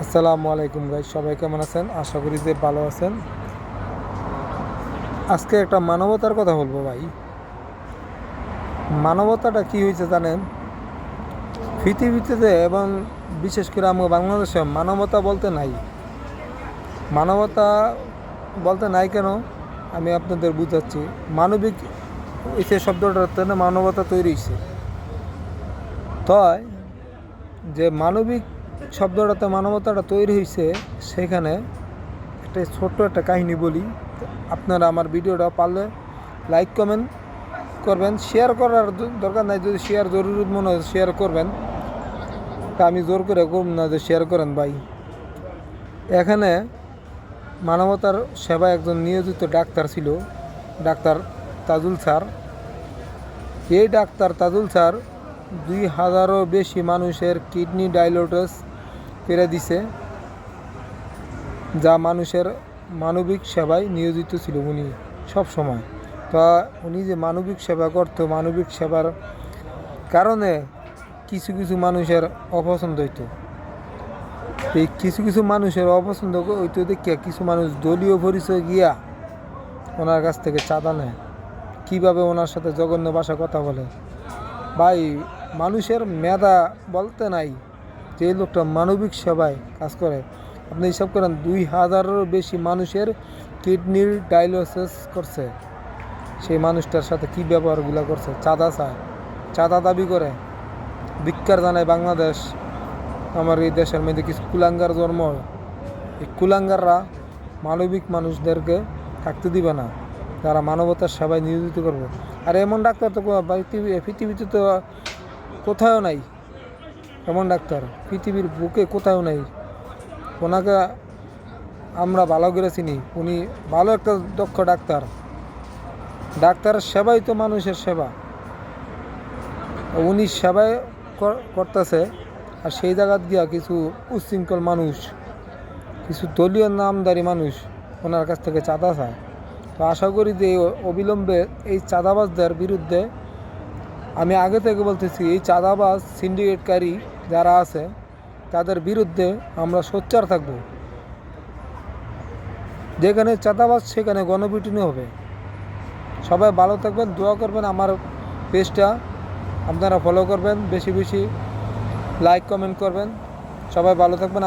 আসসালামু আলাইকুম গাইস, সবাই কেমন আছেন? আশা করি যে ভালো আছেন। আজকে একটা মানবতার কথা বলবো ভাই। মানবতাটা কি হয়েছে জানেন? পৃথিবীতে এবং বিশেষ করে আমার বাংলাদেশে মানবতা বলতে নাই। মানবতা বলতে নাই কেন আমি আপনাদের বুঝাচ্ছি। মানবিক হয়েছে শব্দটার জন্য মানবতা তৈরি হয়েছে। তাই যে মানবিক শব্দটাতে মানবতাটা তৈরি হয়েছে, সেখানে একটা ছোট্ট একটা কাহিনী বলি। আপনারা আমার ভিডিওটা পারলে লাইক কমেন্ট করবেন, শেয়ার করার দরকার নাই। যদি শেয়ার জরুরি মনে হয় শেয়ার করবেন, তা আমি জোর করে করব না যে শেয়ার করেন ভাই। এখানে মানবতার সেবায় একজন নিয়োজিত ডাক্তার ছিল, ডাক্তার তাজুল স্যার। এই ডাক্তার তাজুল স্যার 2000-এরও বেশি মানুষের কিডনি ডায়ালিসিস করে দিছে, যা মানুষের মানবিক সেবায় নিয়োজিত ছিল উনি সব সময়। তা উনি যে মানবিক সেবা করতো, মানবিক সেবার কারণে কিছু কিছু মানুষের অপছন্দ হইতো। এই কিছু কিছু মানুষের অপছন্দ হইতো দেখিয়া কিছু মানুষ দলীয় পরিচয় গিয়া ওনার কাছ থেকে চাঁদা নেয়। কীভাবে ওনার সাথে জঘন্য ভাষা কথা বলে ভাই। মানুষের মেধা বলতে নাই যে লোকটা মানবিক সেবায় কাজ করে। আপনি হিসাব করেন 2000-এরও বেশি মানুষের কিডনির ডায়ালিসিস করছে। সেই মানুষটার সাথে কী ব্যবহারগুলো করছে, চাঁদা চায়, চাঁদা দাবি করে, ধিক্কার জানায় বাংলাদেশ। আমার এই দেশের মধ্যে কিছু কুলাঙ্গার জন্ম, এই কুলাঙ্গাররা মানবিক মানুষদেরকে থাকতে দিবে না, যারা মানবতার সেবায় নিয়োজিত করবে। আর এমন ডাক্তার তো পৃথিবীতে তো কোথাও নাই। এমন ডাক্তার পৃথিবীর বুকে কোথাও নাই। ওনাকে আমরা ভালো করে চিনি, উনি ভালো একটা দক্ষ ডাক্তার। ডাক্তারের সেবাই তো মানুষের সেবা। উনি সেবায় করতেছে, আর সেই জায়গাত গিয়া কিছু উচ্ছৃঙ্খল মানুষ, কিছু দলীয় নামধারী মানুষ ওনার কাছ থেকে চাঁদা চায়। তো আশা করি যে অবিলম্বে এই চাঁদাবাজদের বিরুদ্ধে, আমি আগে থেকে বলতেছি, এই চাঁদাবাজ সিন্ডিকেটকারী যারা আছে তাদের বিরুদ্ধে আমরা সোচ্চার থাকব। যেখানে চাঁদাবাজ সেখানে গণপিটুনি হবে। সবাই ভালো থাকবেন, দোয়া করবেন। আমার পেজটা আপনারা ফলো করবেন, বেশি বেশি লাইক কমেন্ট করবেন। সবাই ভালো থাকবেন।